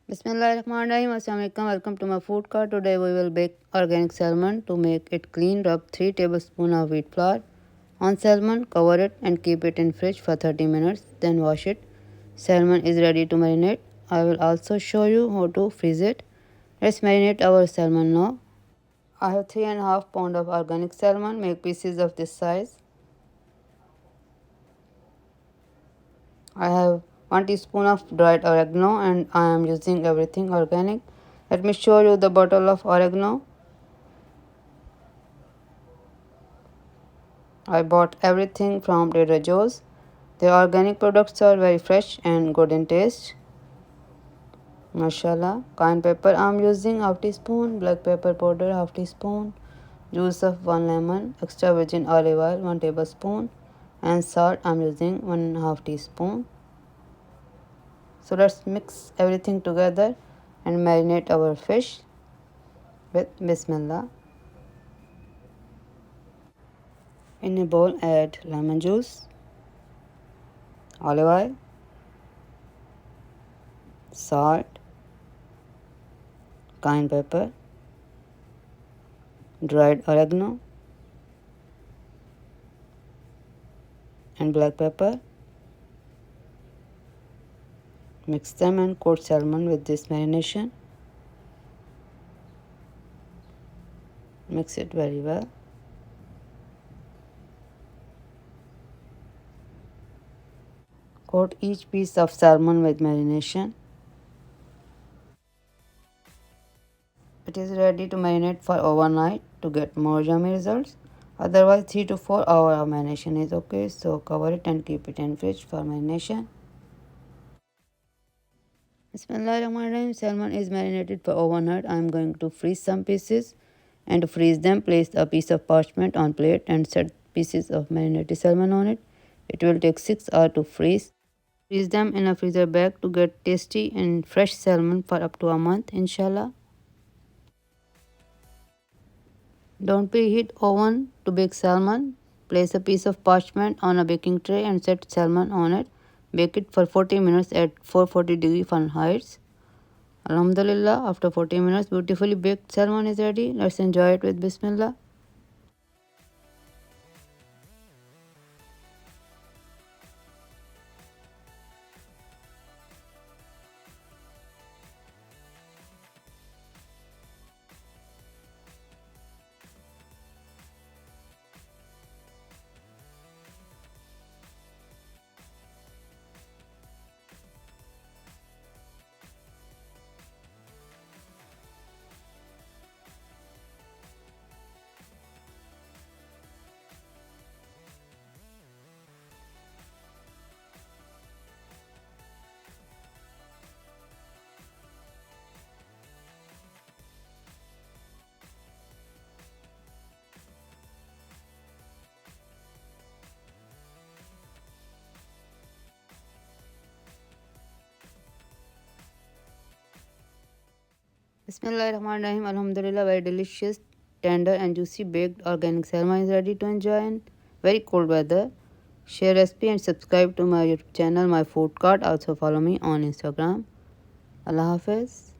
Bismillahirrahmanirrahim. Assalamualaikum. Welcome to my food cart. Today we will bake organic salmon. To make it clean, rub 3 tablespoons of wheat flour on salmon, cover it and keep it in fridge for 30 minutes. Then wash it. Salmon is ready to marinate. I will also show you how to freeze it. Let's marinate our salmon now. I have 3.5 pounds of organic salmon. Make pieces of this size. I have 1 teaspoon of dried oregano and I am using everything organic. Let me show you the bottle of oregano. I bought everything from Trader Joe's. The organic products are very fresh and good in taste. Mashallah. Cayenne pepper I am using half teaspoon. Black pepper powder half teaspoon. Juice of 1 lemon. Extra virgin olive oil 1 tablespoon. And salt I am using 1/2 teaspoon. So let's mix everything together and marinate our fish with Bismillah. In a bowl add lemon juice, olive oil, salt, cayenne pepper, dried oregano and black pepper. Mix them and coat salmon with this marination. Mix it very well. Coat each piece of salmon with marination. It is ready to marinate for overnight to get more yummy results. Otherwise 3 to 4 hours of marination is okay. So cover it and keep it in fridge for marination. Bismillahirrahmanirrahim. Salmon is marinated for overnight. I am going to freeze some pieces. And to freeze them, place a piece of parchment on plate and set pieces of marinated salmon on it. It will take 6 hours to freeze. Freeze them in a freezer bag to get tasty and fresh salmon for up to a month, inshallah. Don't preheat oven to bake salmon. Place a piece of parchment on a baking tray and set salmon on it. Bake it for 40 minutes at 440 degrees Fahrenheit. Alhamdulillah, after 40 minutes, beautifully baked salmon is ready. Let's enjoy it with Bismillah. Bismillahirrahmanirrahim. Alhamdulillah, very delicious, tender and juicy baked organic salmon is ready to enjoy in very cold weather. Share recipe and subscribe to my YouTube channel, my food cart. Also follow me on Instagram. Allah Hafiz.